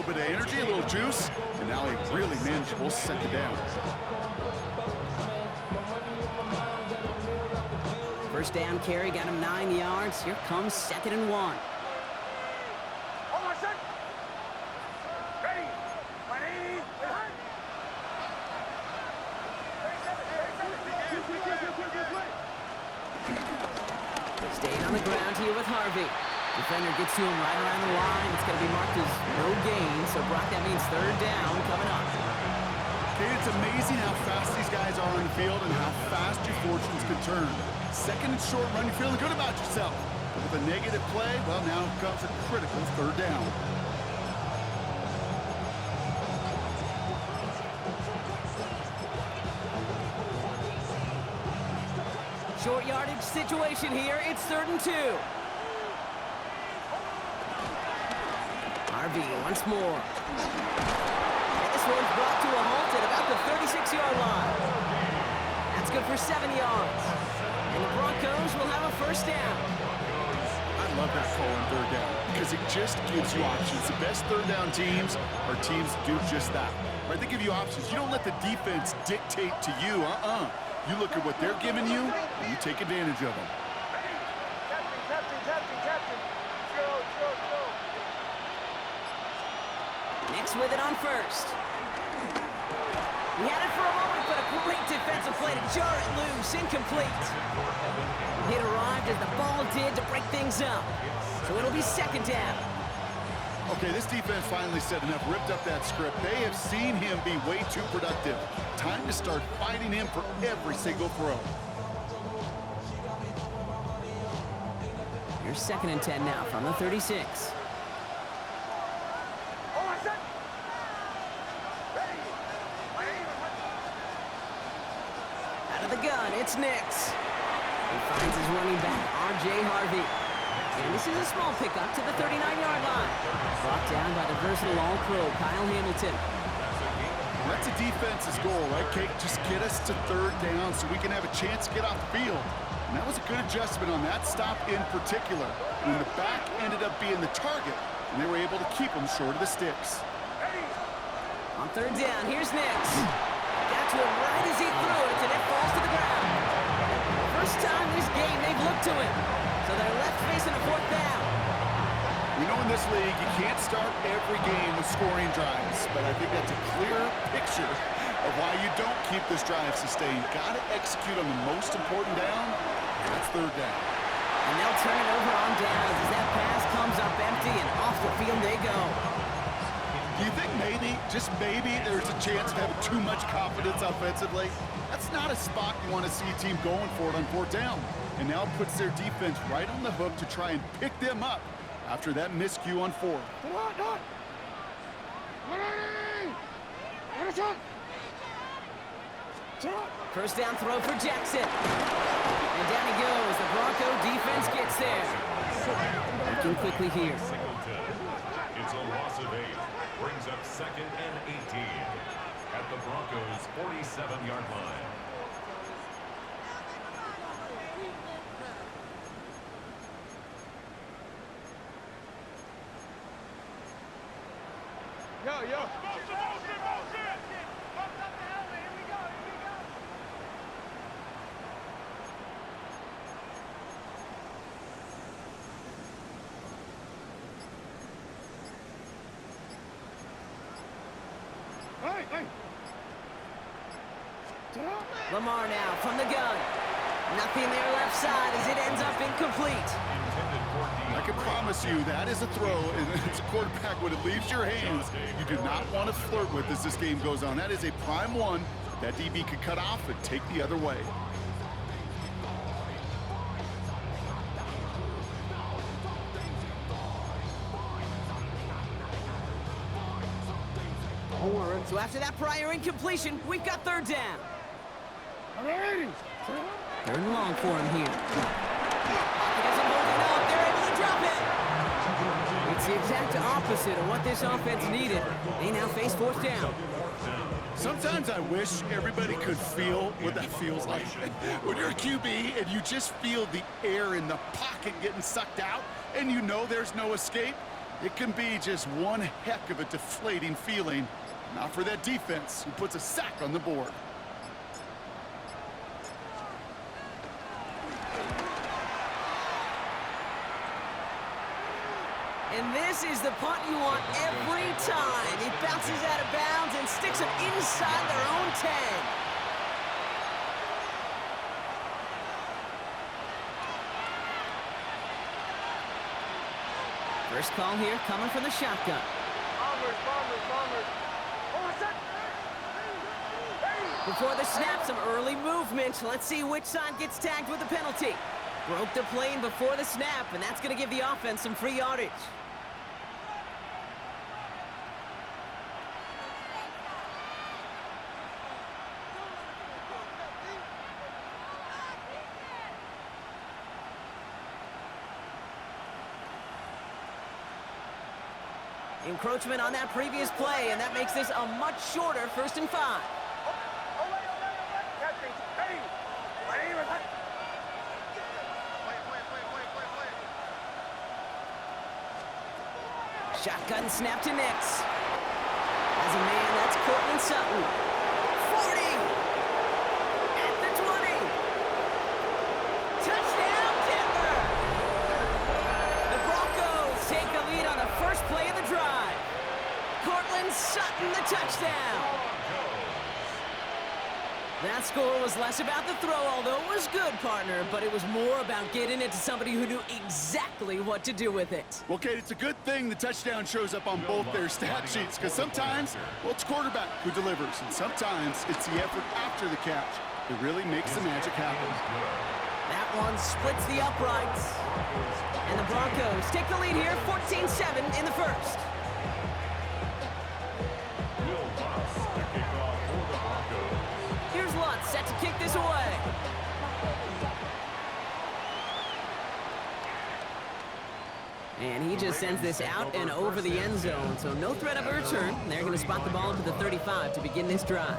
bit of energy, a little juice, and now a really manageable second down. First down carry got him 9 yards. Here comes 2nd and 1. Staying on the ground here with Harvey. Defender gets to him right around the line. It's going to be marked as no gain. So, Brock, that means 3rd down coming up. Okay, it's amazing how fast these guys are on the field and how fast your fortunes can turn. 2nd and short run, you're feeling good about yourself. But with a negative play, well, now comes a critical 3rd down. Short yardage situation here. It's 3rd and 2. Harvey once more. And this one's brought to a halt at about the 36-yard line. That's good for 7 yards. And the Broncos will have a 1st down. I love that call on 3rd down because it just gives you options. The best 3rd down teams are teams that do just that. Right? They give you options. You don't let the defense dictate to you. You look at what they're giving you, and you take advantage of them. Nix with it on 1st. He had it for a moment, but a great defensive play to jar it loose. Incomplete. It arrived as the ball did to break things up. So it'll be 2nd down. Okay, this defense finally said enough, ripped up that script. They have seen him be way too productive. Time to start fighting him for every single throw. Here's 2nd and 10 now from the 36. Out of the gun, it's Nix. He finds his running back, R.J. Harvey. And this is a small pickup to the 39-yard line. Brought down by the versatile All-Pro, Kyle Hamilton. That's a defense's goal, right, Kate? Just get us to 3rd down so we can have a chance to get off the field. And that was a good adjustment on that stop in particular. When the back ended up being the target, and they were able to keep him short of the sticks. On 3rd down, here's Nix. Got to him right as he threw it, and it falls to the ground. First time this game they've looked to him. So they're left facing a 4th down. We know in this league you can't start every game with scoring drives, but I think that's a clear picture of why you don't keep this drive sustained. Got to execute on the most important down, and that's 3rd down. And they'll turn it over on downs as that pass comes up empty and off the field they go. Do you think maybe, just maybe, there's a chance of having too much confidence offensively? That's not a spot you want to see a team going for it on 4th down. And now puts their defense right on the hook to try and pick them up after that miscue on 4th. First down throw for Jackson. And down he goes. The Bronco defense gets there. Looking quickly here. It's a loss of 8. Brings up 2nd and 18 at the Broncos' 47-yard line. Yo. Lamar now from the gun. Nothing there left side as it ends up incomplete. I can promise you that is a throw, and it's a quarterback when it leaves your hands, you do not want to flirt with as this game goes on. That is a prime one that DB could cut off and take the other way. So after that prior incompletion, we've got 3rd down. 3rd and long for him here. He doesn't hold it up. They're able to drop it. It's the exact opposite of what this offense needed. They now face 4th down. Sometimes I wish everybody could feel what that feels like. When you're a QB and you just feel the air in the pocket getting sucked out and you know there's no escape, It can be just one heck of a deflating feeling. Not for that defense who puts a sack on the board. And this is the punt you want every time. It bounces out of bounds and sticks them inside their own 10. First call here coming from the shotgun. Bombers. Before the snap, some early movement. Let's see which side gets tagged with the penalty. Broke the plane before the snap, and that's going to give the offense some free yardage. Encroachment on that previous play, and that makes this a much shorter 1st and 5. Shotgun snap to Nix. As a man, that's Cortland Sutton. 40! At the 20! Touchdown, Denver! The Broncos take the lead on the first play of the drive. Cortland Sutton, the touchdown. That score was less about the throw, although it was good, partner, but it was more about getting it to somebody who knew exactly what to do with it. Well, Kate, it's a good thing the touchdown shows up on both their stat sheets, because sometimes, well, it's quarterback who delivers, and sometimes it's the effort after the catch that really makes the magic happen. That one splits the uprights. And the Broncos take the lead here, 14-7 in the first. Here's Lutz set to kick this away. And he just sends this out and over the end zone, so no threat of a return. They're going to spot the ball to the 35 to begin this drive.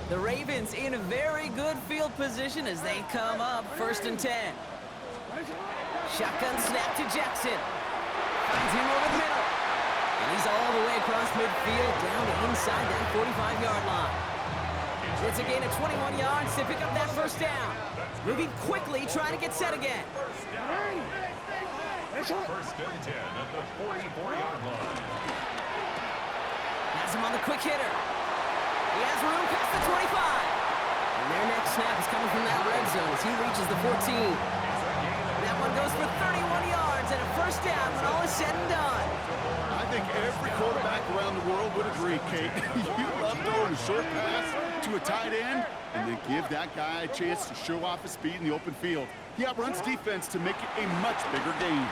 The Ravens in a very good field position as they come up 1st and 10. Shotgun snap to Jackson. Finds him over the middle. And he's all the way across midfield down inside that 45-yard line. It's a gain of 21 yards to pick up that first down. Moving quickly, trying to get set again. First and 10 at the 44-yard line. Has him on the quick hitter. He has room past the 25. And their next snap is coming from that red zone as he reaches the 14. That one goes for 31 yards and a first down when all is said and done. I think every quarterback around the world would agree, Kate. You love throwing a short pass to a tight end and then give that guy a chance to show off his speed in the open field. He outruns defense to make it a much bigger game.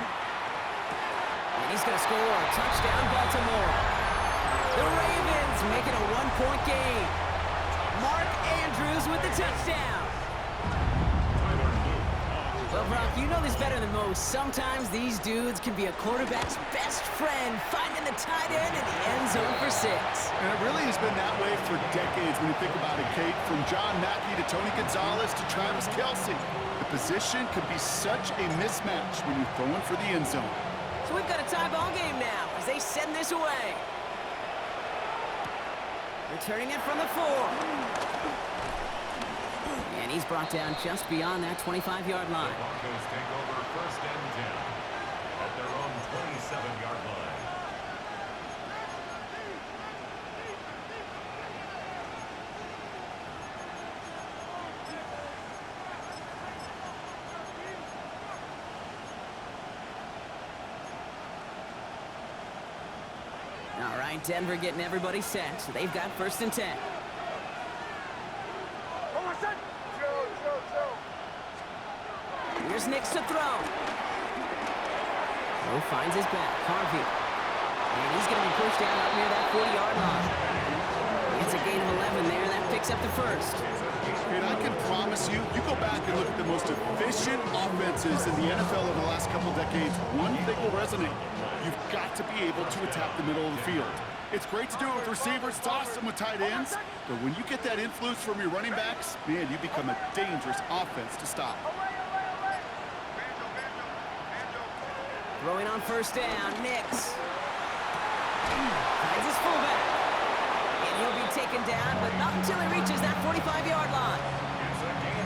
And he's going to score a touchdown, Baltimore. The Ravens make it a one-point game. Mark Andrews with the touchdown. Well, Brock, you know this better than most. Sometimes these dudes can be a quarterback's best friend, finding the tight end in the end zone for 6. And it really has been that way for decades when you think about it, Kate. From John Mackey to Tony Gonzalez to Travis Kelce. The position could be such a mismatch when you're throwing for the end zone. So we've got a tie ball game now as they send this away. Returning it from the 4. And he's brought down just beyond that 25-yard line. The Broncos take over 1st and 10 at their own 27-yard line. All right, Denver getting everybody set. So they've got 1st and 10. Here's Nix to throw. Throw finds his back. Harvey. And he's going to be pushed down up near that 40-yard line. It's a gain of 11 there. That picks up the first. And I can promise you, you go back and look at the most efficient offenses in the NFL over the last couple decades, one thing will resonate. You've got to be able to attack the middle of the field. It's great to do it with receivers, toss them with tight ends, but when you get that influence from your running backs, man, you become a dangerous offense to stop. Throwing on first down, Nix. Finds his fullback. And he'll be taken down, but not until he reaches that 45-yard line.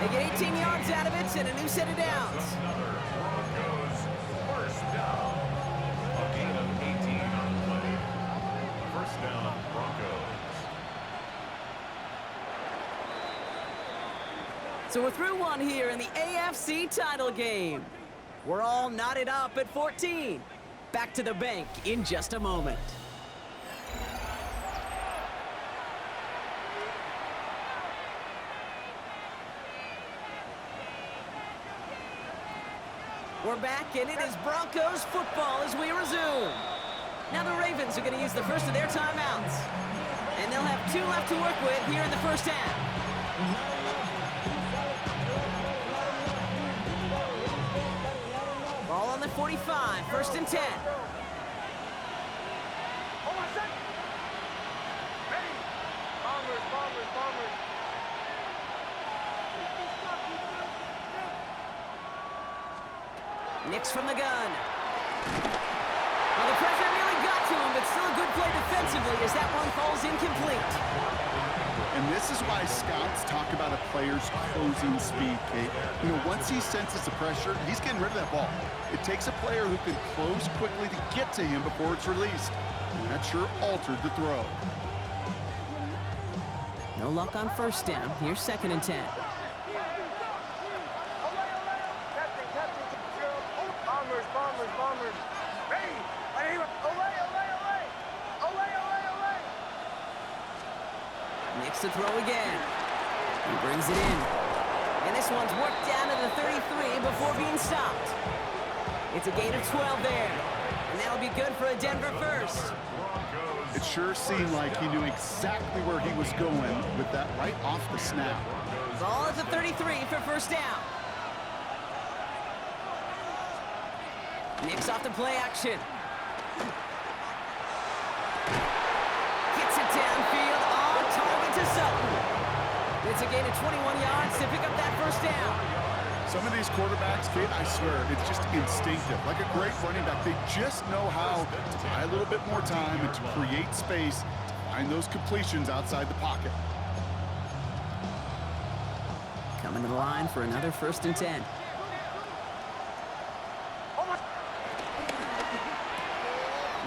They get 18 yards out of it and a new set of downs. Another Broncos first down. A gain of 18 on the play. First down, Broncos. So we're through one here in the AFC title game. We're all knotted up at 14. Back to the bank in just a moment. We're back, and it is Broncos football as we resume. Now the Ravens are going to use the first of their timeouts. And they'll have 2 left to work with here in the first half. Ball on the 45, first and 10. Bombers, bombers, bombers. Nix from the gun. Well, the pressure nearly got to him, but still a good play defensively as that one falls incomplete. And this is why scouts talk about a player's closing speed, Kate. You know, once he senses the pressure, he's getting rid of that ball. It takes a player who can close quickly to get to him before it's released. And that sure altered the throw. No luck on first down. Here's second and 10. Bombers, bombers, bombers. Hey! Olay, olay, olay! Olay, olay, olay! Nix to throw again. He brings it in. And this one's worked down to the 33 before being stopped. It's a gain of 12 there. And that'll be good for a Denver first. It sure seemed like he knew exactly where he was going with that right off the snap. Ball at the 33 for first down. Nix off the play action. Gets it downfield on target to Sutton. It's a gain of 21 yards to pick up that first down. Some of these quarterbacks, Kate, I swear, it's just instinctive. Like a great running back, they just know how to buy a little bit more time and to create space, to find those completions outside the pocket. Coming to the line for another first and 10.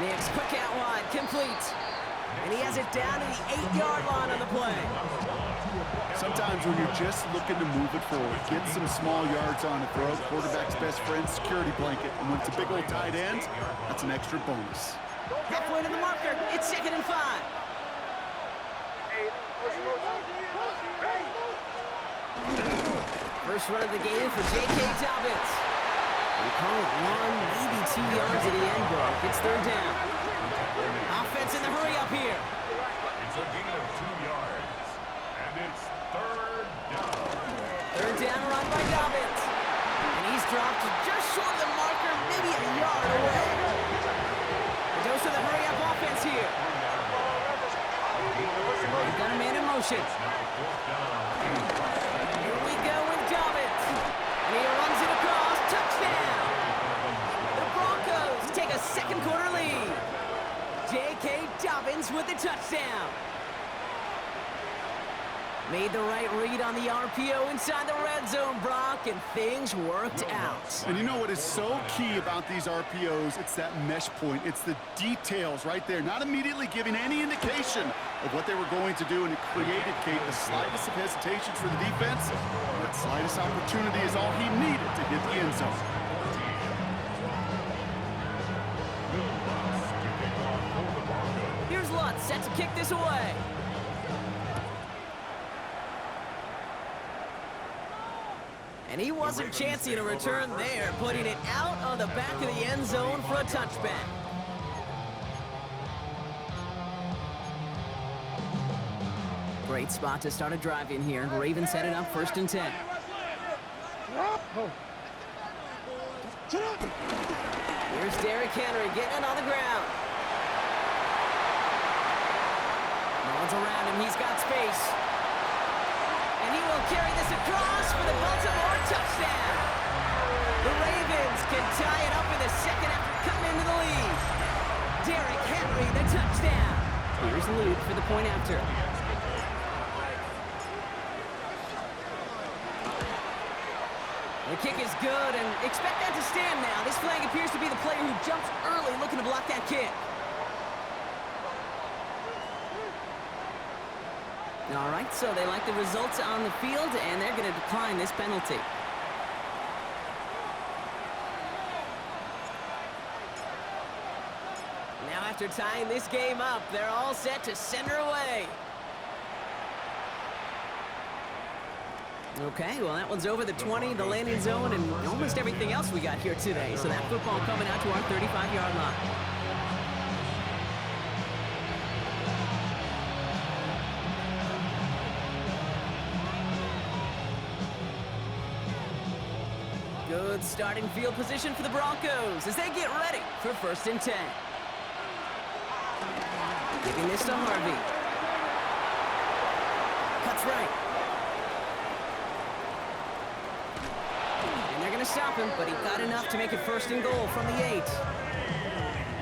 Nix, quick out wide, complete. And he has it down to the 8-yard line on the play. Sometimes when you're just looking to move it forward, get some small yards on a throw, quarterback's best friend, security blanket. And when it's a big old tight end, that's an extra bonus. Halfway to the marker, it's second and 5. First run of the game for J.K. Dobbins. We call it 1, maybe 2 yards at the end block. It's third down. Offense in the hurry up here. It's a gain of 2 yards. And it's third down. Third down run by Dobbins. And he's dropped just short of the marker, maybe a yard away. The dose of the hurry up offense here. They've got a man in motion. Here we go with Dobbins. And he runs it across. Touchdown. The Broncos take a second quarter lead. J.K. Dobbins with the touchdown. Made the right read on the RPO inside the red zone, Brock, and things worked out. And you know what is so key about these RPOs? It's that mesh point. It's the details right there, not immediately giving any indication of what they were going to do, and it created, Kate, the slightest of hesitations for the defense. That slightest opportunity is all he needed to hit the end zone. Here's Lutz set to kick this away. And he wasn't chancing a return there, putting it out on the back of the end zone for a touchback. Great spot to start a drive in here. Ravens headed up first and 10. Here's Derrick Henry getting it on the ground. No one's around him. He's got space. And he will carry this across for the Baltimore touchdown. The Ravens can tie it up in the second after salute for the point after. The kick is good, and expect that to stand now. This flag appears to be the player who jumps early looking to block that kick. All right, so they like the results on the field, and they're going to decline this penalty. Now after tying this game up, they're all set to send her away. Okay, well, that one's over the 20, the landing zone, and almost everything else we got here today. So that football coming out to our 35-yard line. Good starting field position for the Broncos as they get ready for 1st and 10. Giving this to Harvey. Cuts right. And they're going to stop him, but he got enough to make it 1st and goal from the 8.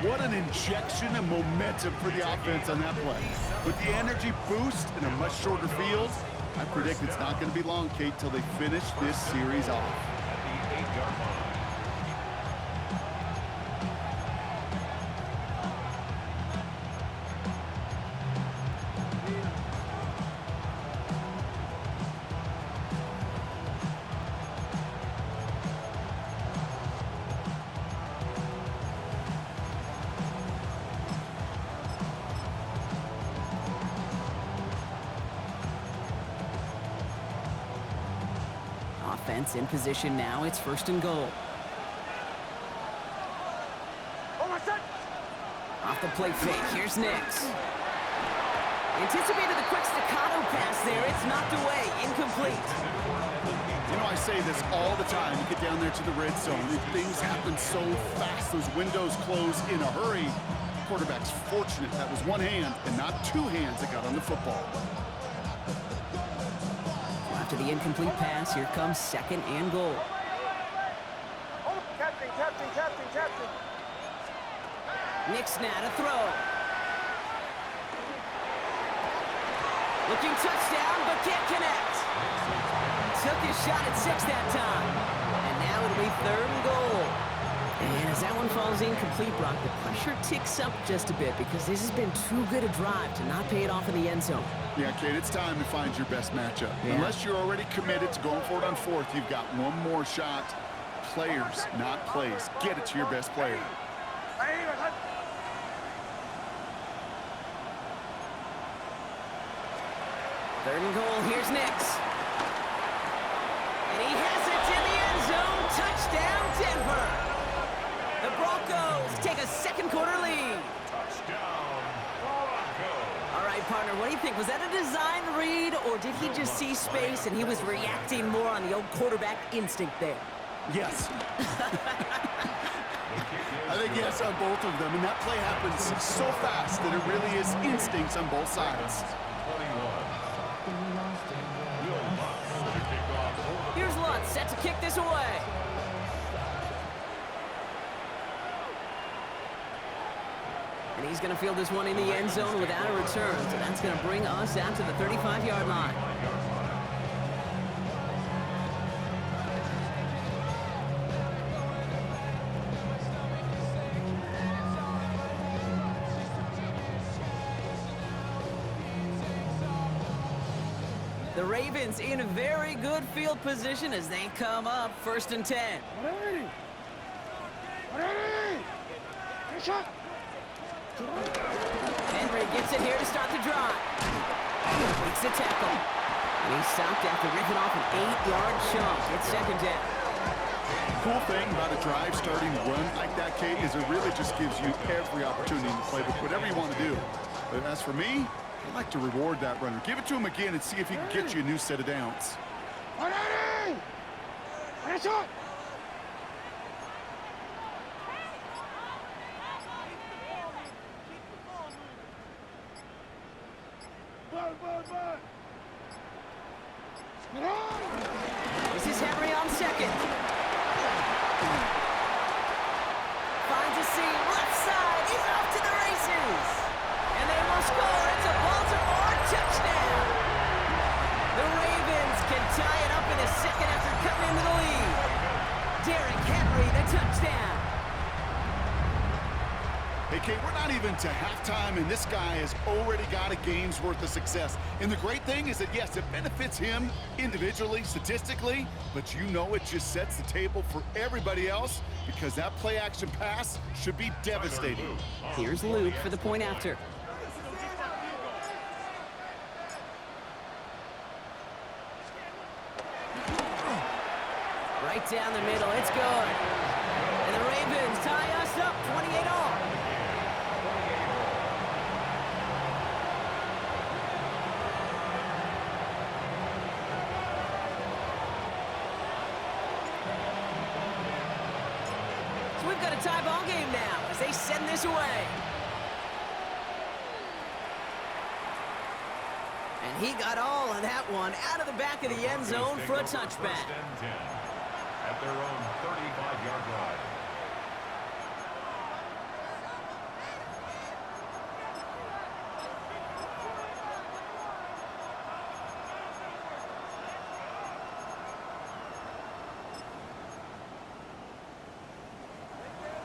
What an injection of momentum for the offense on that play. With the energy boost in a much shorter field, I predict it's not going to be long, Kate, till they finish this series off. At the 8-yard line. Offense in position now. It's 1st and goal. Off the play fake. Here's Nix. Anticipated the quick staccato pass there. It's knocked away. Incomplete. You know, I say this all the time. You get down there to the red zone. Things happen so fast. Those windows close in a hurry. Quarterback's fortunate that was one hand and not two hands that got on the football. After the incomplete pass, here comes 2nd and goal. Captain. Nix now to throw. Looking touchdown, but can't connect. Took his shot at 6 that time. And now it'll be 3rd and goal. And as that one falls incomplete, Brock, the pressure ticks up just a bit because this has been too good a drive to not pay it off in the end zone. Yeah, Kate, it's time to find your best matchup. Yeah. Unless you're already committed to going for it on 4th, you've got one more shot. Players, not plays. Get it to your best player. 3rd and goal, here's Nix. And he has it in the end zone. Touchdown, Denver. The Broncos take a 2nd quarter lead. Touchdown, Broncos. All right, partner, what do you think? Was that a design read, or did he just see space and he was reacting more on the old quarterback instinct there? Yes. I think yes on both of them, and that play happens so fast that it really is instincts on both sides. 21. Here's Lutz set to kick this away. And he's going to field this one in the end zone without a return. So that's going to bring us out to the 35-yard line. The Ravens in a very good field position as they come up 1st and 10. Henry gets it here to start the drive. Makes the tackle. And he's stopped after ripping off an 8-yard chunk. It's 2nd down. Cool thing about a drive starting run like that, Kate, is it really just gives you every opportunity in the playbook, whatever you want to do. But as for me, I like to reward that runner. Give it to him again and see if he can get you a new set of downs. This is Henry on 2nd. Finds a seam, left side, he's off to the races. And they will score. It's Hey, Kate, we're not even to halftime, and this guy has already got a game's worth of success. And the great thing is that, yes, it benefits him individually, statistically, but you know it just sets the table for everybody else because that play-action pass should be devastating. Here's Luke for the point after. Right down the middle, it's good. And the Ravens tie us up 28-all. So we've got a tie ball game now as they send this away. And he got all of that one out of the back of the end zone for a touchback. At their own 35-yard line.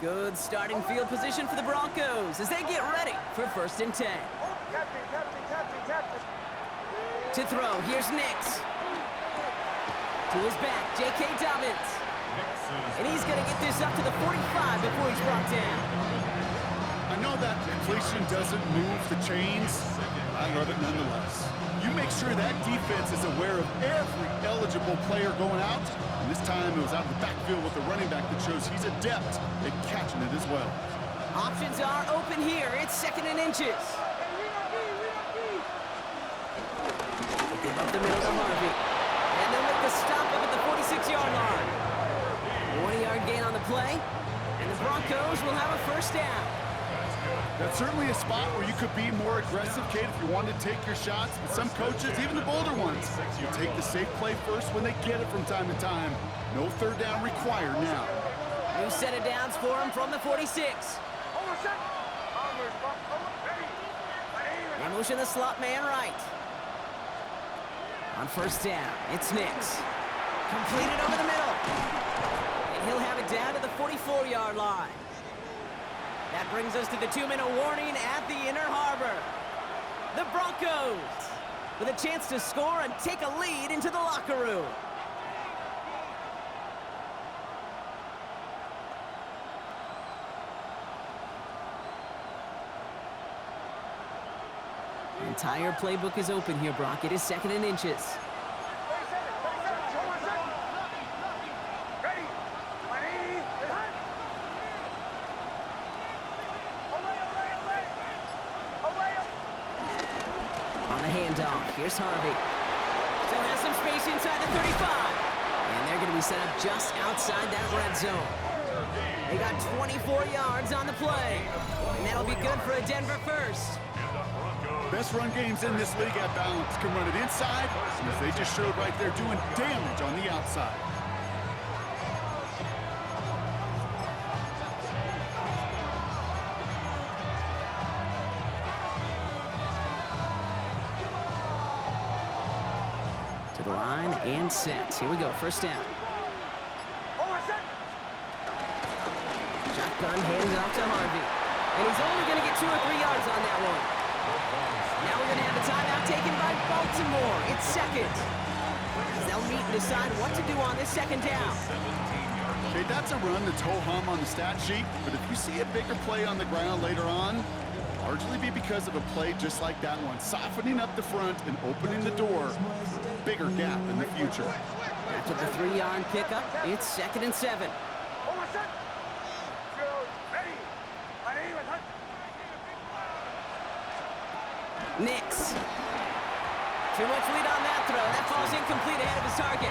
Good starting field position for the Broncos as they get ready for 1st and 10. Captain. To throw, here's Nix. To his back, J.K. Dobbins. And he's going to get this up to the 45 before he's brought down. I know that completion doesn't move the chains. I love it nonetheless. You make sure that defense is aware of every eligible player going out. And this time it was out of the backfield with the running back that shows he's adept at catching it as well. Options are open here. It's 2nd and inches. Give up the middle to Harvey. And they'll make the stop up at the 46-yard line. 20-yard gain on the play. And the Broncos will have a 1st down. That's certainly a spot where you could be more aggressive, Kate, if you wanted to take your shots. But some coaches, even the bolder ones, will take the safe play first when they get it from time to time. No 3rd down required now. New set of downs for him from the 46. They motion the slot man right. On 1st down, it's Nix. Completed over the middle. And he'll have it down to the 44-yard line. That brings us to the 2-minute warning at the inner harbor. The Broncos with a chance to score and take a lead into the locker room. The entire playbook is open here, Brock. It is 2nd and inches. On the handoff, here's Harvey. Still has some space inside the 35. And they're going to be set up just outside that red zone. They got 24 yards on the play. And that'll be good for a Denver 1st. Best run games in this league at balance can run it inside, as they just showed right there, doing damage on the outside. To the line and set. Here we go, 1st down. Shotgun hands off to Harvey. And he's only going to get 2 or 3 yards on that one. Now we're going to have a timeout taken by Baltimore. It's 2nd. They'll meet and decide what to do on this 2nd down. Okay, that's a run that's ho-hum on the stat sheet, but if you see a bigger play on the ground later on, largely be because of a play just like that one, softening up the front and opening the door for a bigger gap in the future. After the 3-yard pickup, it's 2nd and 7. Nix. Too much lead on that throw. That falls incomplete ahead of his target.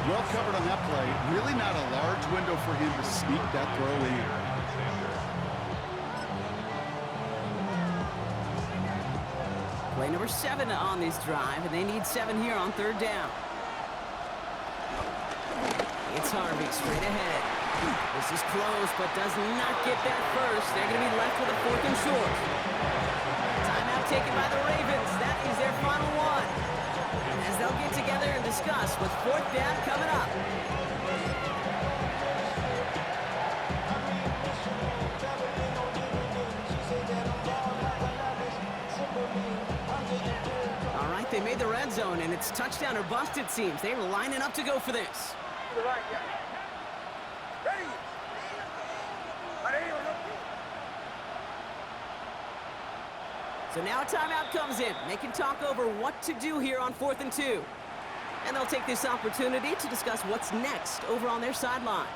Well covered on that play. Really not a large window for him to sneak that throw in. Play number 7 on this drive, and they need 7 here on 3rd down. It's Harvey straight ahead. This is close, but does not get that first. They're going to be left with a 4th and short. Timeout taken by the Ravens. That is their final one. As they'll get together and discuss with 4th down coming up. made the red zone, and it's touchdown or bust, it seems. They were lining up to go for this. To the right, yeah. Ready. So now a timeout comes in. They can talk over what to do here on 4th and 2. And they'll take this opportunity to discuss what's next over on their sideline.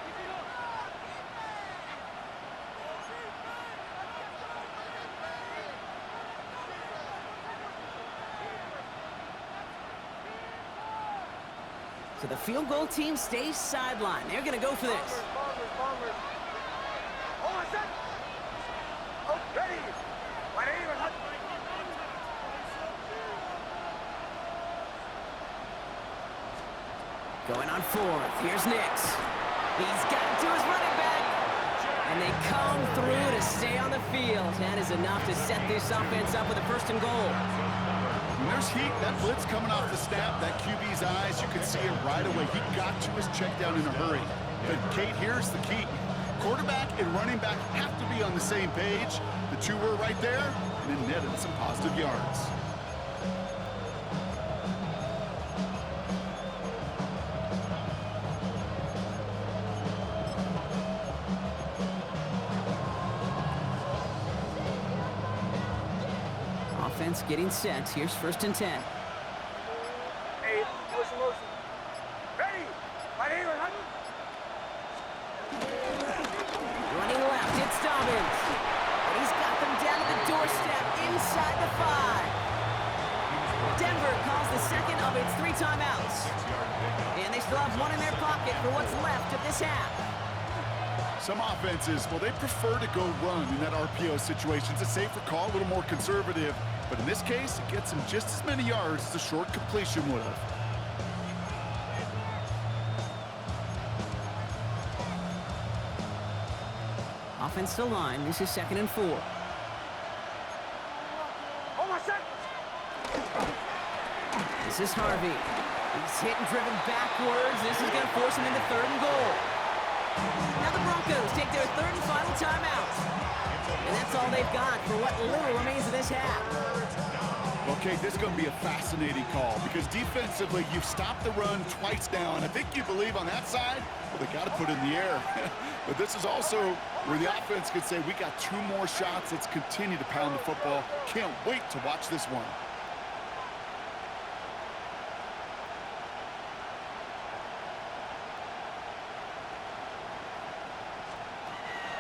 So the field goal team stays sidelined. They're going to go for this. Bombers. Hold on a sec. Oh, ready. Right even. Going on 4th. Here's Nix. He's got it to his running back. And they come through to stay on the field. That is enough to set this offense up with a 1st and goal. When there's heat, that blitz coming off the snap, that QB's eyes, you could see it right away. He got to his check down in a hurry. But, Kate, here's the key. Quarterback and running back have to be on the same page. The two were right there, and it netted some positive yards. Offense getting set. Here's 1st and 10. Hey, motion. Ready. Right even. Running left, it's Dobbins. And he's got them down to the doorstep inside the 5. Denver calls the second of its 3 timeouts. And they still have one in their pocket for what's left of this half. Some offenses, well, they prefer to go run in that RPO situation. It's a safer call, a little more conservative. But in this case, it gets him just as many yards as a short completion would have. Offensive line, this is 2nd and 4. Hold on a sec. This is Harvey. He's hit and driven backwards. This is going to force him into 3rd and goal. Now the Broncos take their 3rd and final timeout. And that's all they've got for what little remains of this half. Okay, this is going to be a fascinating call because defensively, you've stopped the run twice now, and I think you believe on that side, well, they got to put it in the air. But this is also where the offense could say, we got 2 more shots. Let's continue to pound the football. Can't wait to watch this one.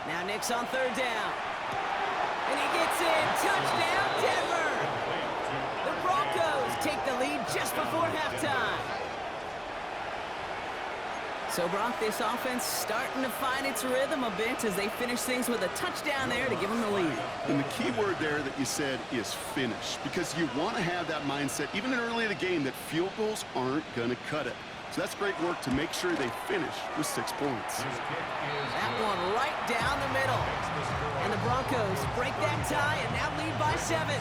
Now Nix on 3rd down. And he gets in. Touchdown, Denver! The Broncos take the lead just before halftime. So, Brock, this offense starting to find its rhythm a bit as they finish things with a touchdown there to give them the lead. And the key word there that you said is finish, because you want to have that mindset, even early in the game, that field goals aren't going to cut it. So that's great work to make sure they finish with 6 points. That one right down the middle. And the Broncos break that tie and now lead by 7.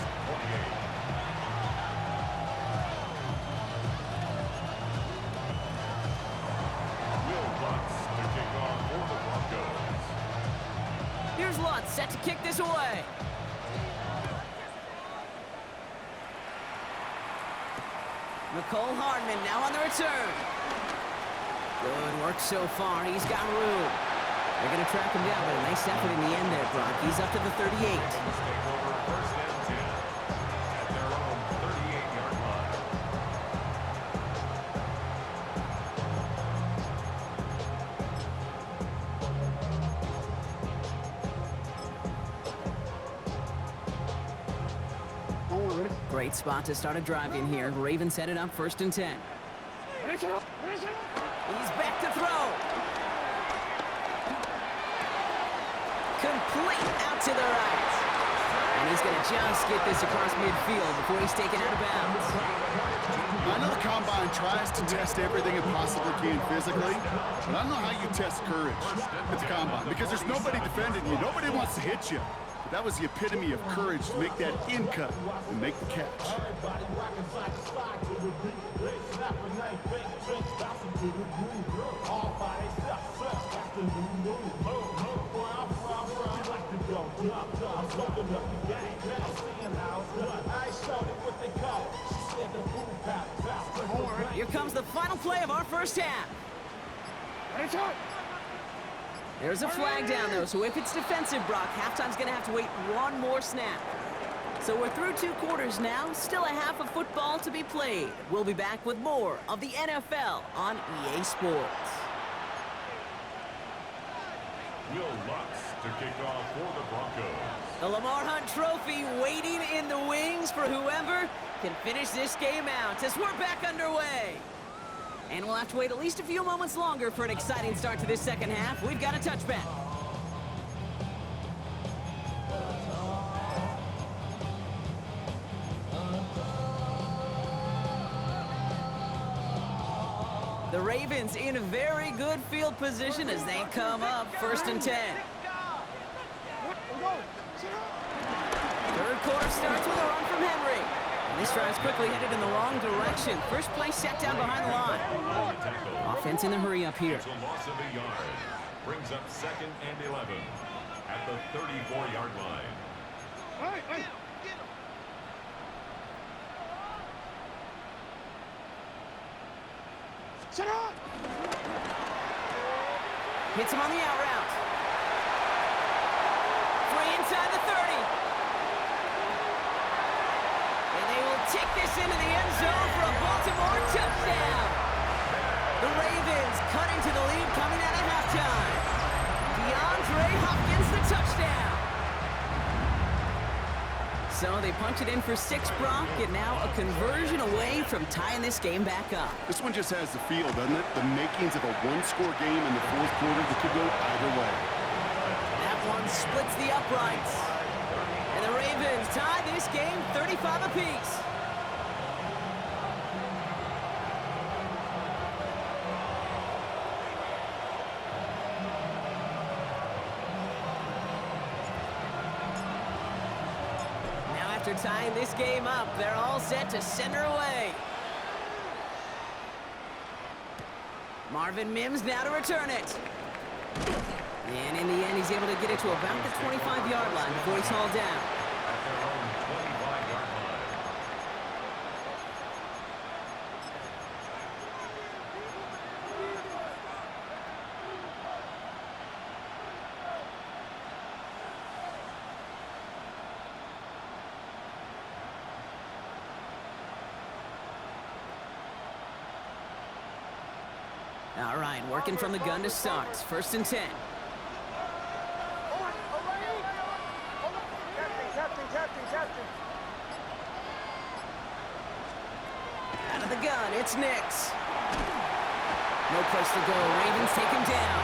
Here's Lutz set to kick this away. Nicole Hardman now on the return. Good work so far. He's got room. They're going to track him down, but a nice effort in the end there, Brock. He's up to the 38. Take over 1st and 10 at their own 38-yard line. Great spot to start a drive in here. Ravens set it up 1st and 10. He's back to throw. Complete out to the right. And he's going to just get this across midfield before he's taken out of bounds. I know the Combine tries to test everything it possibly can physically, but I don't know how you test courage at the Combine because there's nobody defending you. Nobody wants to hit you. But that was the epitome of courage to make that in cut and make the catch. final play of our first half. There's a flag down, though, so if it's defensive, Brock, halftime's going to have to wait one more snap. So we're through 2 quarters now, still a half of football to be played. We'll be back with more of the NFL on EA Sports. Will Lutz to kick off for the Broncos. The Lamar Hunt Trophy waiting in the wings for whoever can finish this game out as we're back underway. And we'll have to wait at least a few moments longer for an exciting start to this second half. We've got a touchback. The Ravens in a very good field position as they come up 1st and 10. Third quarter starts with a run from Henry. And this drive's quickly headed in the wrong direction. First play set down behind the line. Offense in the hurry up here. It's a loss of a yard. Brings up 2nd and 11 at the 34-yard line. Hits him on the out route. Free inside the 30. And they will take this into the end zone for a Baltimore touchdown. The Ravens cutting to the lead coming out of halftime. DeAndre Hopkins the touchdown. So they punch it in for 6, Brock, and now a conversion away from tying this game back up. This one just has the feel, doesn't it? The makings of a one-score game in the 4th quarter that could go either way. That one splits the uprights. And the Ravens tie this game 35 apiece. After tying this game up, they're all set to send her away. Marvin Mims now to return it. And in the end, he's able to get it to about the 25-yard line before he's hauled down. At their own 25-yard line. All right, working from the gun to start. 1st and 10. Captain. Out of the gun, it's Nix. No place to go. Ravens take him down.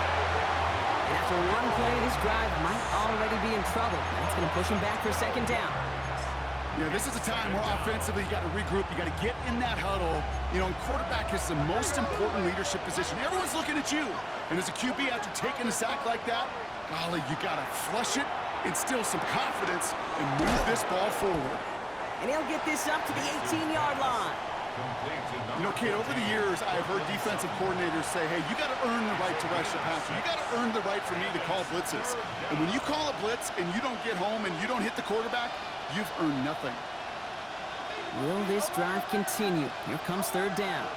And after one play, this drive might already be in trouble. That's going to push him back for 2nd down. Yeah, this is a time where offensively you got to regroup. You got to get in that huddle. You know, quarterback is the most important leadership position. Everyone's looking at you. And as a QB, after taking a sack like that, golly, you got to flush it, instill some confidence, and move this ball forward. And he'll get this up to the 18-yard line. You know, Kate, over the years, I've heard defensive coordinators say, hey, you got to earn the right to rush the passer. You got to earn the right for me to call blitzes. And when you call a blitz and you don't get home and you don't hit the quarterback, you've earned nothing. Will this drive continue? Here comes 3rd down.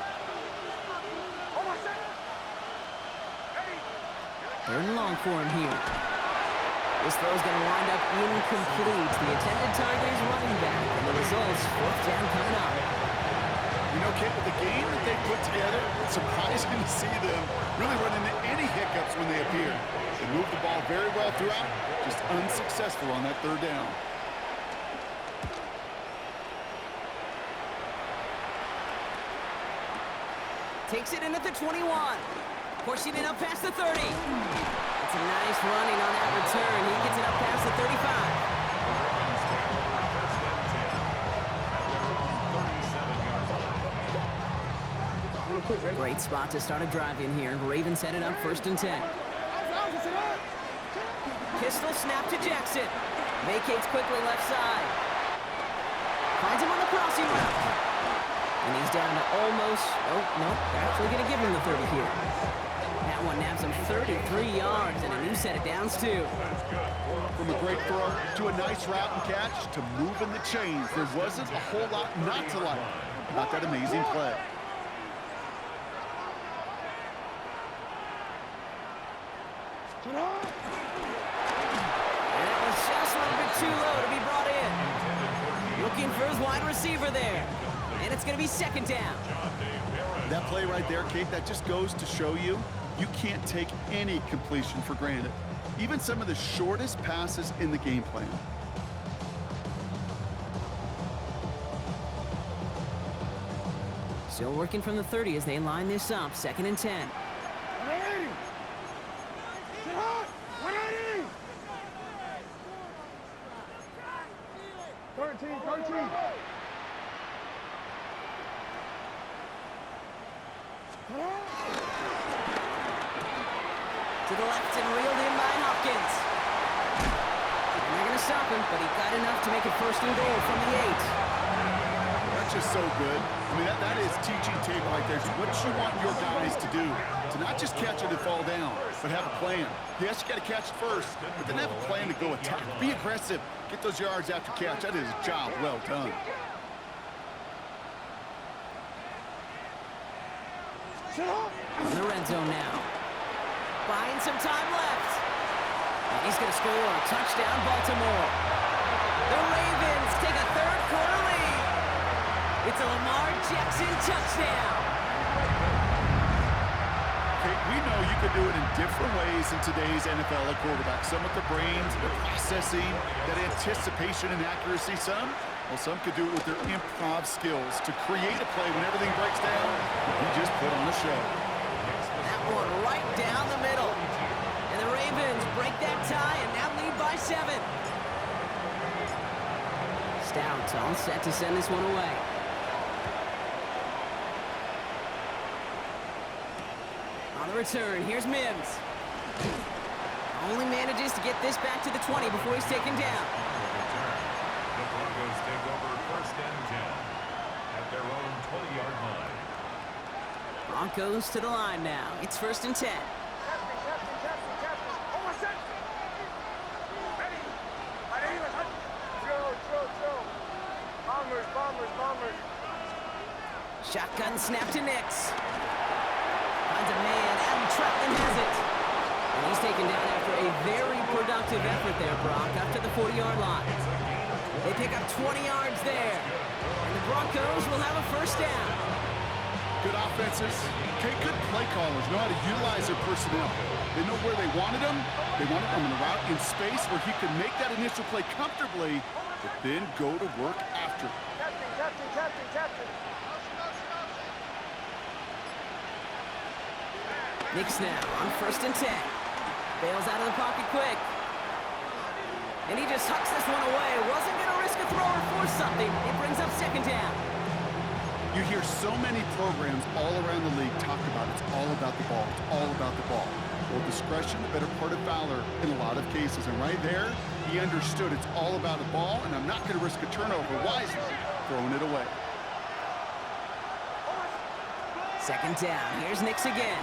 3rd and long for him here. This throw's going to wind up incomplete. The intended target is running back, and the result's 4th down coming up. You know, Kate, with the game that they put together, it's surprising to see them really run into any hiccups when they appear. They moved the ball very well throughout, just unsuccessful on that 3rd down. Takes it in at the 21. Pushing it up past the 30. It's a nice running on that return. He gets it up past the 35. Great spot to start a drive in here. Ravens headed up 1st and 10. Pistol snap to Jackson. Vacates quickly left side. Finds him on the crossing route. And he's down to almost, they're actually going to give him the 30 here. That one nabs him 33 yards and a new set of downs too. From a great throw to a nice route and catch to moving the chains, there wasn't a whole lot not to like about that amazing play. looking for his wide receiver there. And it's going to be second down. That play right there, Kate, that just goes to show you, you can't take any completion for granted. Even some of the shortest passes in the game plan. Still working from the 30 as they line this up. Second and 10. 180. Get hot. 180. 13. To the left and reeled in by Hopkins. And they're going to stop him, but he got enough to make it first and goal from the 8. That's just so good. I mean, that is teaching tape right there. It's what you want your guys to do. To not just catch it and fall down, but have a plan. Yes, you got to catch it first, but then have a plan to go attack. Be aggressive. Get those yards after catch. That is a job well done. In the red zone now. Buying some time left. And he's going to score a touchdown, Baltimore. The Ravens take a third-quarter lead. It's a Lamar Jackson touchdown. Kate, we know you can do it in different ways in today's NFL at quarterback. Some with the brains, the processing, that anticipation and accuracy. Some could do it with their improv skills to create a play when everything breaks down. He just put on a show. That one right down the middle. And the Ravens break that tie and now lead by 7. Stout all set to send this one away. On the return, here's Mims. Only manages to get this back to the 20 before he's taken down. The Broncos take over first and 10 at their own 20-yard line. Broncos to the line now. It's first and 10. Captain. Almost set. Ready. Throw. Bombers. Shotgun snap to Nix. Finds a man. Adam Troutman has it. And he's taken down after a very productive effort there, Brock, up to the 40-yard line. They pick up 20 yards there. And the Broncos will have a first down. Good offenses. Okay, good play callers know how to utilize their personnel. They know where they wanted them. They wanted them in a route in space where he could make that initial play comfortably, but then go to work after. Captain. Nix now on first and 10. Bails out of the pocket quick. And he just hucks this one away. Wasn't going to risk a throw or force something. It brings up second down. You hear so many programs all around the league talk about it's all about the ball. It's all about the ball. Well, discretion, the better part of valor in a lot of cases. And right there, he understood it's all about the ball, and I'm not going to risk a turnover wisely, throwing it away. Second down. Here's Nix again.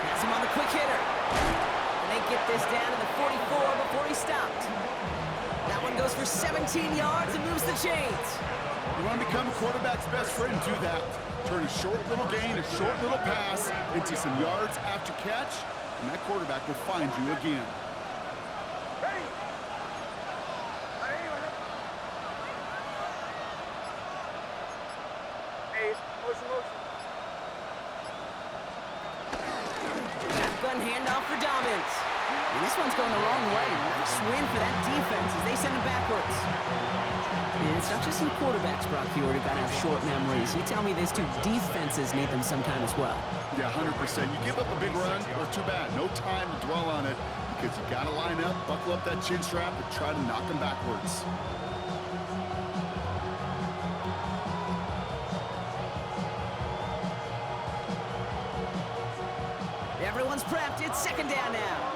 Pass him on the quick hitter. And they get this down to the 44 before he stopped. That one goes for 17 yards and moves the chains. You want to become a quarterback's best friend, do that. Turn a short little gain, a short little pass into some yards after catch, and that quarterback will find you again. Ready. Motion. Shotgun handoff for Dobbins. And this one's going the wrong way. Nice win for that defense as they send it backwards. And it's not just the quarterbacks, Brock, you already got to have short memories. You tell me these two defenses need them sometime as well. Yeah, 100%. You give up a big run, well, too bad. No time to dwell on it because you got to line up, buckle up that chin strap, and try to knock them backwards. Everyone's prepped. It's second down now.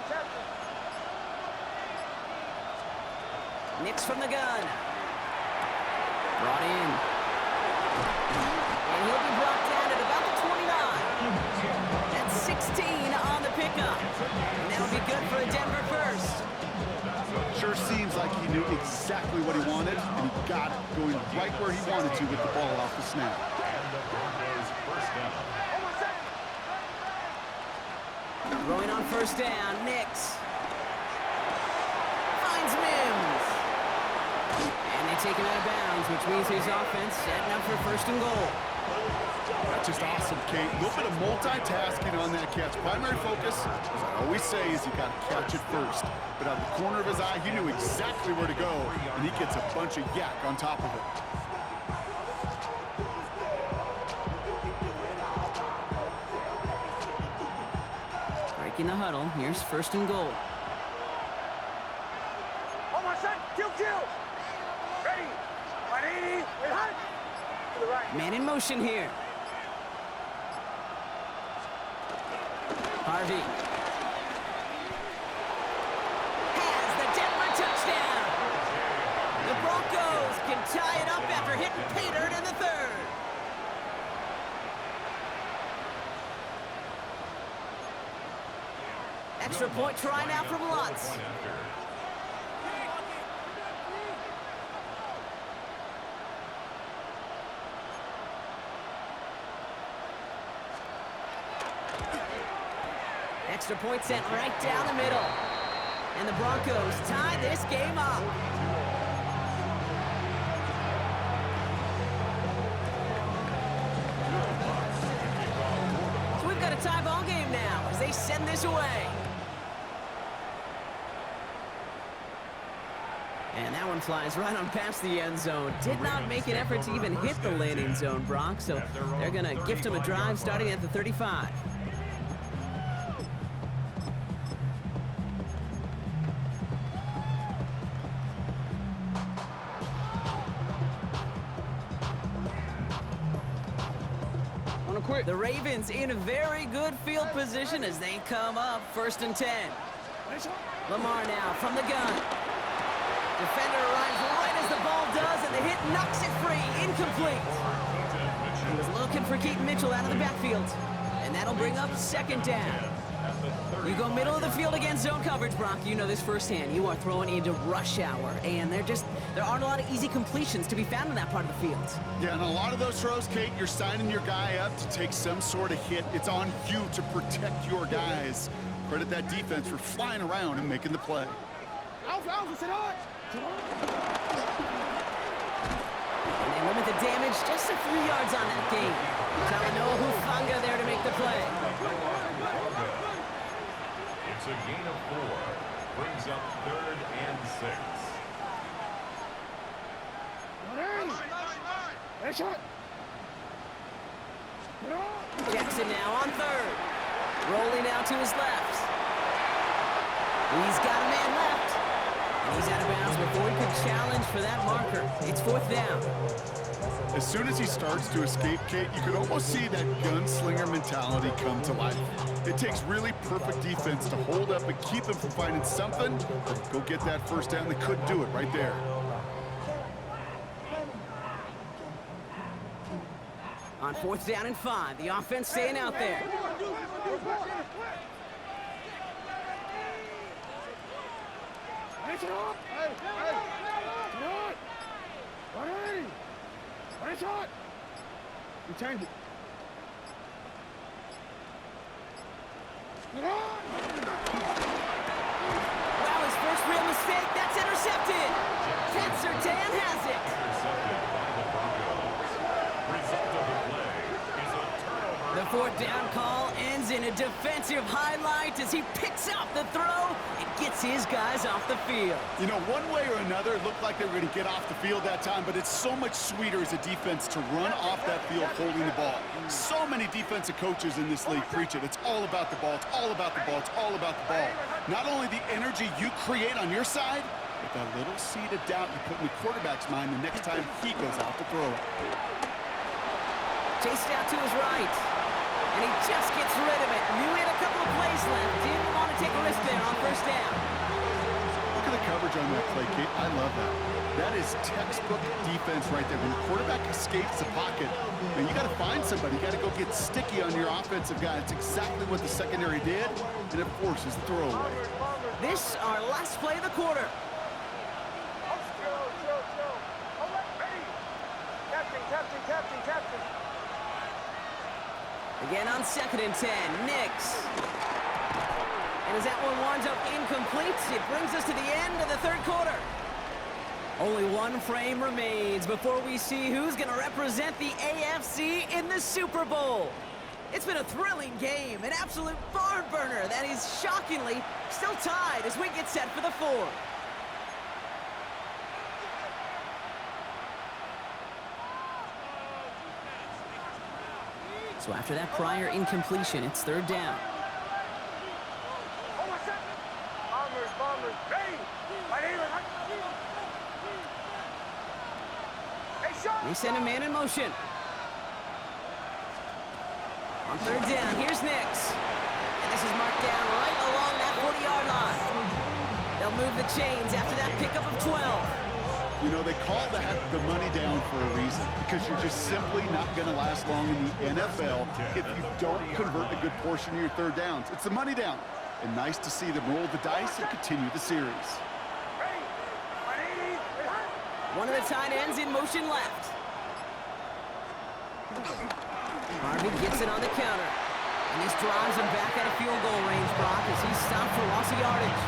Captain. Nix from the gun. Brought in. And he'll be brought down at about the 29. That's 16 on the pickup. And that'll be good for a Denver first. Sure seems like he knew exactly what he wanted, and he got it, going right where he wanted to with the ball off the snap. And the Broncos first down. Throwing on first down, Nix. Finds Mims. And they take him out of bounds, which means his offense setting up for first and goal. That's just awesome, Kate. A little bit of multitasking on that catch. Primary focus, as I always say, is you got to catch it first. But out of the corner of his eye, he knew exactly where to go, and he gets a bunch of yak on top of it. Breaking the huddle. Here's first and goal. Hold on, son. Kill. Ready. 180. Wait, hot. To the right. Man in motion here. Harvey. Has the Denver touchdown. The Broncos can tie it up after hitting pay dirt in the third. Extra point try now from Lutz. Extra point sent right down the middle. And the Broncos tie this game up. So we've got a tie ball game now as they send this away. And that one flies right on past the end zone. Did not make an effort to even hit the landing zone, Brock. So they're going to gift him a drive starting at the 35. The Ravens in a very good field position as they come up first and 10. Lamar now from the gun. Defender arrives right as the ball does, and the hit knocks it free. Incomplete. He was looking for Keaton Mitchell out of the backfield, and that'll bring up second down. You go middle of the field against zone coverage, Brock. You know this firsthand. You are throwing into rush hour, and there aren't a lot of easy completions to be found in that part of the field. Yeah, and a lot of those throws, Kate, you're signing your guy up to take some sort of hit. It's on you to protect your guys. Credit that defense for flying around and making the play. And they limit the damage just a few yards on that game. Talanoa Hufanga there to make the play. It's a gain of 4. Brings up 3rd and 6. Jackson now on 3rd. Rolling out to his left. He's got a man left. And he's out of bounds before he could challenge for that marker. It's 4th down. As soon as he starts to escape, Kate, you can almost see that gunslinger mentality come to life. It takes really perfect defense to hold up and keep him from finding something. Go get that first down. They couldn't do it right there. On 4th down and 5, the offense staying out there. You turned it. Wow, his first real mistake. That's intercepted. Ted Surtain has it. Intercepted by the Broncos. Result of the play is a turnover. The 4th down call ends in a defensive highlight as he picks out the throw and gets his guys off the field. You know, one way or another, it looked like they were going to get off the field that time, but it's so much sweeter as a defense to run off that field holding the ball. So many defensive coaches in this league preach it. It's all about the ball. It's all about the ball. It's all about the ball. Not only the energy you create on your side, but that little seed of doubt you put in the quarterback's mind the next time he goes out to throw it. Chased out to his right. And he just gets rid of it. Knew he had a couple of plays left. Didn't want to take a risk there on first down. Look at the coverage on that play, Kate. I love that. That is textbook defense right there. When the quarterback escapes the pocket, and you got to find somebody. You got to go get sticky on your offensive guy. It's exactly what the secondary did, and it forces the throwaway. This our last play of the quarter. Captain. Again on 2nd and 10. Nix. And as that one winds up incomplete, it brings us to the end of the third quarter. Only one frame remains before we see who's going to represent the AFC in the Super Bowl. It's been a thrilling game, an absolute barn burner that is shockingly still tied as we get set for the fourth. So after that prior incompletion, it's third down. Bombers. Hey! My name is... Hey, shot! They send a man in motion. On third down, here's Nix. And this is marked down right along that 40-yard line. They'll move the chains after that pickup of 12. You know, they call that the money down for a reason, because you're just simply not going to last long in the NFL if you don't convert a good portion of your third downs. It's the money down. And nice to see them roll the dice and continue the series. One of the tight ends in motion left. Harvey gets it on the counter. And this drives him back out of field goal range, Brock, as he's stopped for loss of yardage.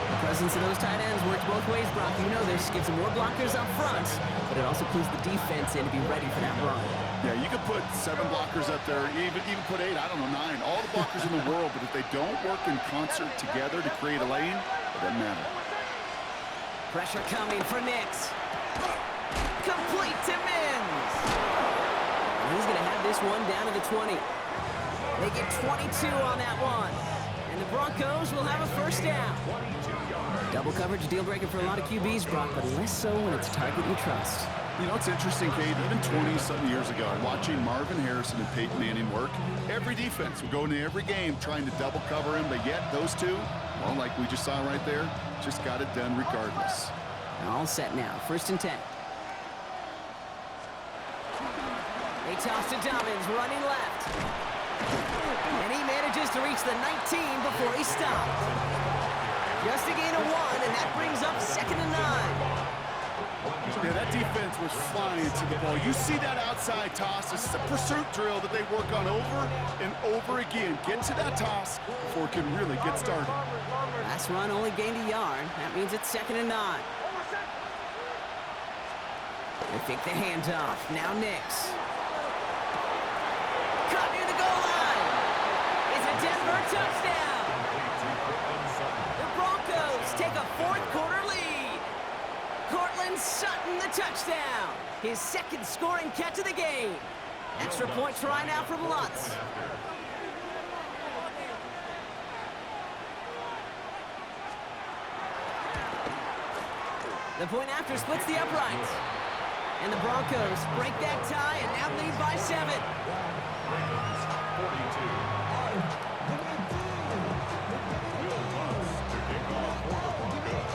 The presence of those tight ends works both ways, Brock. You know this gives them more blockers up front, but it also clues the defense in to be ready for that run. Yeah, you could put 7 blockers up there, even put 8, I don't know, 9, all the blockers in the world, but if they don't work in concert together to create a lane, it doesn't matter. Pressure coming for Nix. Complete to Mims. And he's going to have this one down to the 20. They get 22 on that one. And the Broncos will have a first down. Double coverage, deal breaker for a lot of QBs, Brock, but less so when it's a target you trust. You know, it's interesting, Kate, even 20-something years ago, watching Marvin Harrison and Peyton Manning work, every defense would go into every game trying to double cover him, but yet those two, well, like we just saw right there, just got it done regardless. All set now, 1st and 10. They toss to Dobbins, running left. And he manages to reach the 19 before he stopped. Just a gain of 1, and that brings up 2nd and 9. Yeah, that defense was flying to the ball. You see that outside toss. This is a pursuit drill that they work on over and over again. Get to that toss before it can really get started. Last run only gained a yard. That means it's 2nd and 9. They take the handoff. Now Nix. Caught near the goal line. It's a Denver touchdown. The Broncos take a 4th quarter lead. Cortland Sutton the touchdown. His 2nd scoring catch of the game. Extra point try now from Lutz. The point after splits the uprights. And the Broncos break that tie and now lead by 7.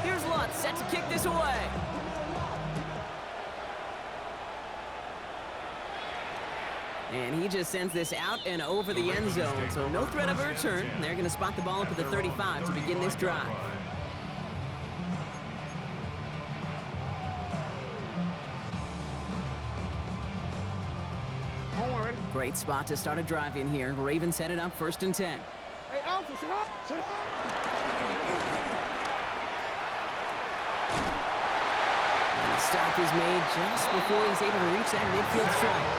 Here's Lutz set to kick this away. And he just sends this out and over the end zone, so no threat of a return. They're going to spot the ball up at the 35 to begin this drive. Great spot to start a drive in here. Ravens set it up 1st and 10. Hey, Alpha, sit up! Sit up! And the stop is made just before he's able to reach that midfield strike.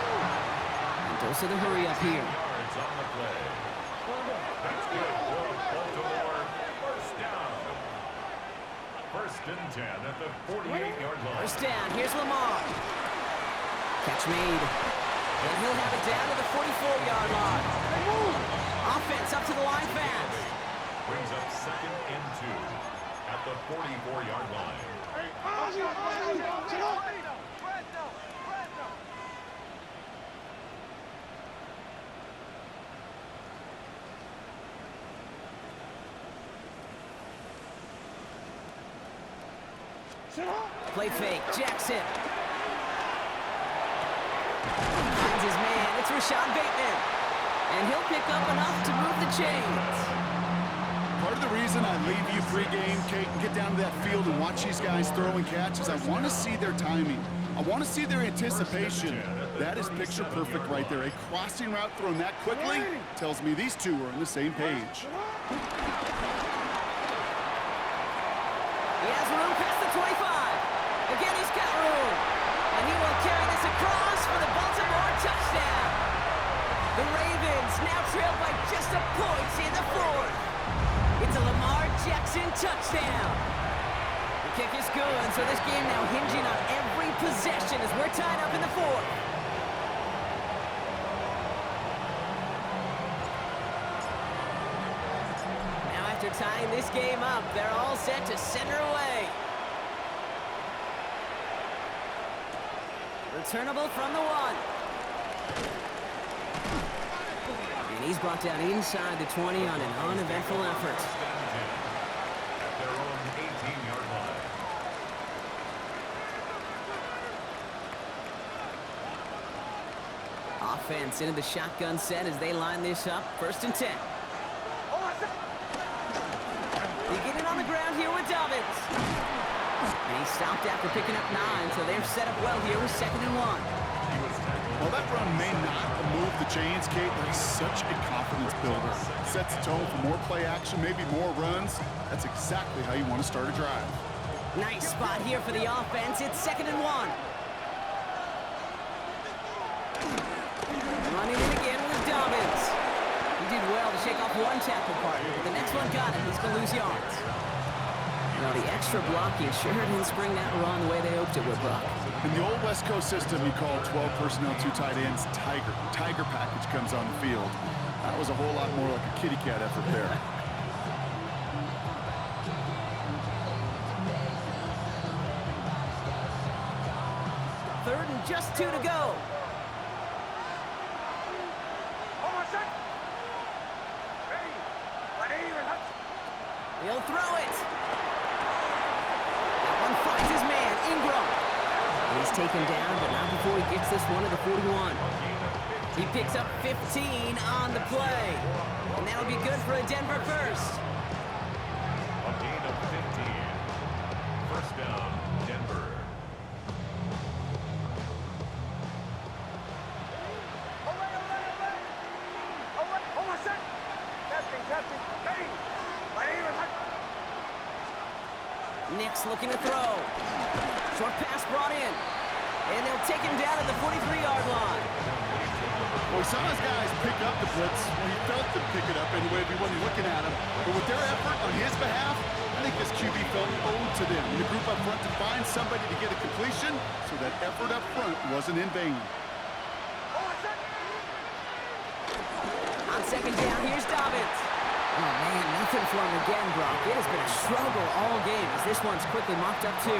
And dose of the hurry up here. Yards on the play. That's good. Baltimore, first down. 1st and 10 at the 48-yard line. First down. Here's Lamar. Catch made. And he'll have it down to the 44-yard line. Offense up to the line fast. Brings up 2nd and 2 at the 44-yard line. Play fake. Jackson. Finds his man. It's Rashad Bateman. And he'll pick up enough to move the chains. Part of the reason I leave you pregame, Kate, and get down to that field and watch these guys throw and catch is I want to see their timing. I want to see their anticipation. That is picture perfect right there. A crossing route thrown that quickly tells me these two are on the same page. He has room past the 25. Again, he's got room. And he will carry this across for the Baltimore touchdown. The Ravens now trail by just a point in the fourth. It's a Lamar Jackson touchdown. The kick is good, so this game now hinging on every possession as we're tied up in the fourth. Now after tying this game up, they're all set to center away. Returnable from the 1. And he's brought down inside the 20 on an uneventful effort. At their own 18-yard line. Offense into the shotgun set as they line this up. 1st and 10. They get it on the ground here with Dobbins. And he stopped after picking up 9, so they're set up well here with 2nd and 1. Well, that run may not move the chains, Kate, but he's such a confidence builder. Sets the tone for more play action, maybe more runs. That's exactly how you want to start a drive. Nice spot here for the offense. It's 2nd and 1. Running it again with Dobbins. He did well to shake off one tackle partner, but the next one got him. He's going to lose yards. Now, the extra blocking sure didn't spring that run the way they hoped it would, Brock. In the old West Coast system, you call 12 personnel, 2 tight ends, Tiger. Tiger package comes on the field. That was a whole lot more like a kitty cat effort there. Third and just 2 to go. He'll throw it. That one finds his man, Ingram. And he's taken down, but not before he gets this one to the 41. He picks up 15 on the play. And that'll be good for a Denver first. A gain of 15. 1st down, Denver. Nick's looking to throw. Short pass brought in. And they'll take him down at the 43-yard line. Well, we saw his guys pick up the blitz. Well, he felt them pick it up anyway if he wasn't looking at him. But with their effort on his behalf, I think this QB felt owed to them. And the group up front to find somebody to get a completion, so that effort up front wasn't in vain. On 2nd down, here's Dobbins. Oh, man, nothing for him again, Brock. It has been a struggle all game as this one's quickly mopped up, too.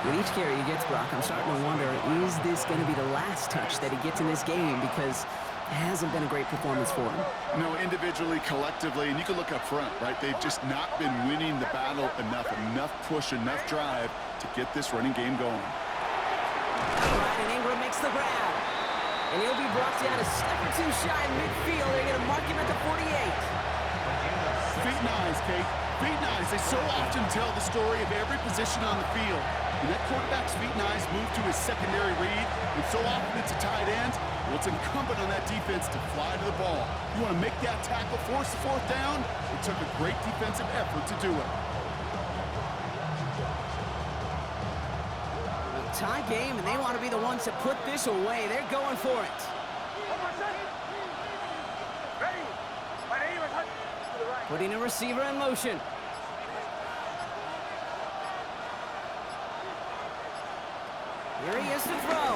With each carry he gets, Brock, I'm starting to wonder, is this going to be the last touch that he gets in this game? Because it hasn't been a great performance for him. No, individually, collectively, and you can look up front, right? They've just not been winning the battle enough push, enough drive to get this running game going. All right, and Ingram makes the grab. And he'll be brought down a step or 2 shy in midfield. They're going to mark him at the 48. Feet and eyes, Kate. Feet and eyes. They so often tell the story of every position on the field. And that quarterback's feet and eyes move to his secondary read. And so often it's a tight end. Well, it's incumbent on that defense to fly to the ball. You want to make that tackle, force the 4th down. It took a great defensive effort to do it. Tie game, and they want to be the ones to put this away. They're going for it. Putting a receiver in motion. Here he is to throw.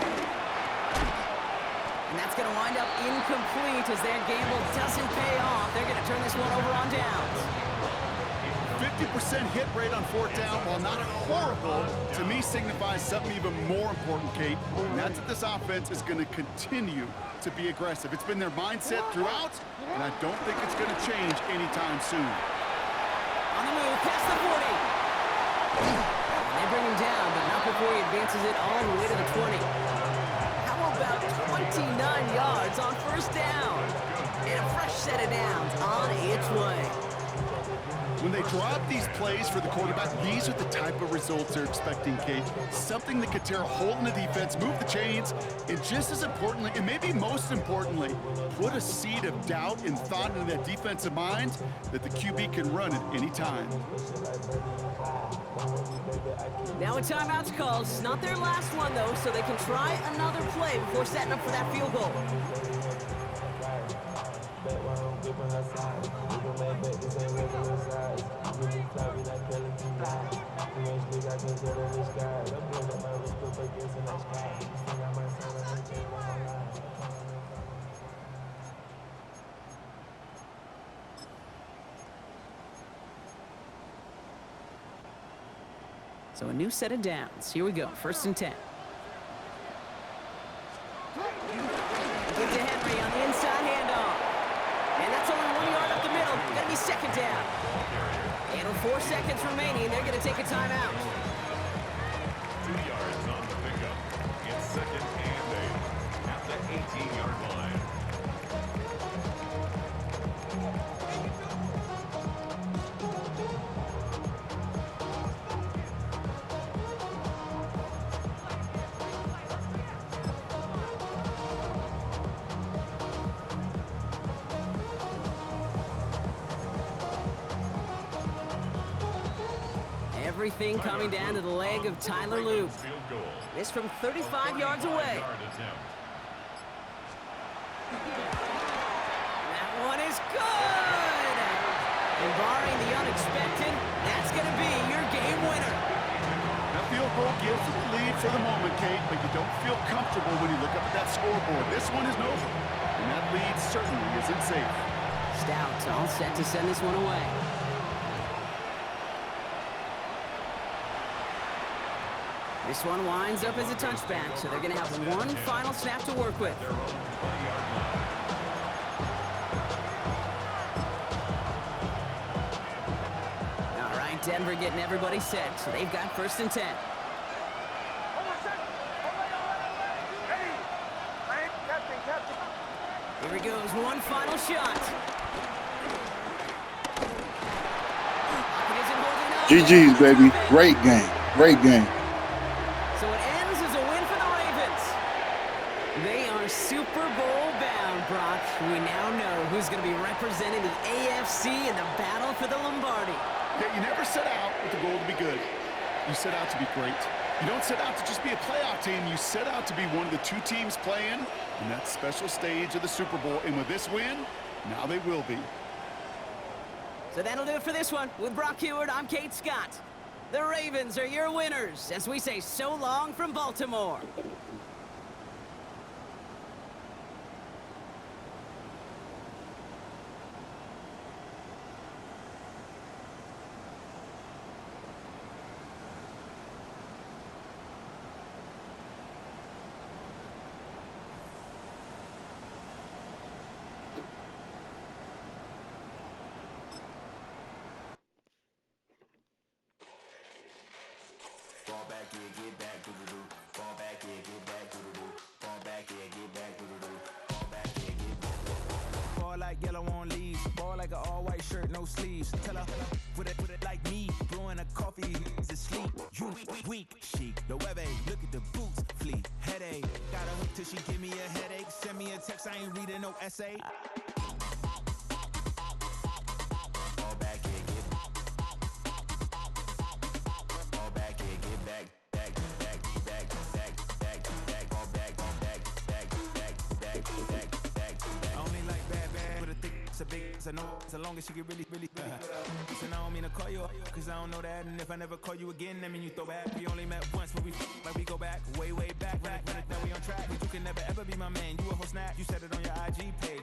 And that's going to wind up incomplete as their gamble doesn't pay off. They're going to turn this one over on downs. 50% hit rate on 4th down, while not horrible, to me signifies something even more important, Kate. And that's that this offense is going to continue to be aggressive. It's been their mindset throughout, and I don't think it's going to change anytime soon. On the move, past the 40. And they bring him down, but not before he advances it all the way to the 20. How about 29 yards on 1st down? And a fresh set of downs on its way. When they drop these plays for the quarterback, these are the type of results they're expecting, Kate. Something that could tear a hole in the defense, move the chains, and just as importantly, and maybe most importantly, put a seed of doubt and thought into that defensive mind that the QB can run at any time. Now a timeout's called. It's not their last one, though, so they can try another play before setting up for that field goal. So a new set of downs. Here we go, 1st and 10. Give to Henry on the inside handoff. And that's only 1 yard up the middle. Gonna be 2nd down. And with 4 seconds remaining, they're gonna take a timeout. 2 yards on the pickup. It's 2nd and 8 at the 18-yard line. Everything coming down to the leg of Tyler Loop. This from 35 yards away. That one is good! And barring the unexpected, that's going to be your game winner. That field goal gives you the lead for the moment, Kate, but you don't feel comfortable when you look up at that scoreboard. This one isn't over, and that lead certainly isn't safe. Stout all set to send this one away. This one winds up as a touchback, so they're going to have one final snap to work with. All right, Denver getting everybody set, so they've got 1st and 10. Here he goes, one final shot. GG's, baby. Great game. Great game. So it ends as a win for the Ravens. They are Super Bowl bound, Brock. We now know who's going to be representing the AFC in the battle for the Lombardi. Yeah, you never set out with the goal to be good. You set out to be great. You don't set out to just be a playoff team. You set out to be one of the 2 teams playing in that special stage of the Super Bowl. And with this win, now they will be. So that'll do it for this one. With Brock Heward, I'm Kate Scott. The Ravens are your winners as we say so long from Baltimore. Fall back, yeah, get back, doo-doo-doo. Fall back, yeah, get back, doo-doo-doo. Fall back, yeah, get back, doo-doo-doo. Fall back, yeah, get back. Ball like yellow on leaves. Ball like an all-white shirt, no sleeves. Tell her, put it like me. Blowing a coffee, is asleep. You weak, chic. The web look at the boots, fleet. Headache, got a hook till she give me a headache. Send me a text, I ain't reading no essay. Fall back, yeah, get back. Fall back, yeah, get back. Back, back, back, back, back, back. Fall back, back, back, back, back, back, back. I only like bad, with a thick, it's a big, it's a no, so long as she get really. Listen, I don't mean to call you, cause I don't know that. And if I never call you again, that mean you throw back. We only met once, but we like we go back, way back. When it, now we on track, but you can never ever be my man. You a whole snap, you said it on your IG page.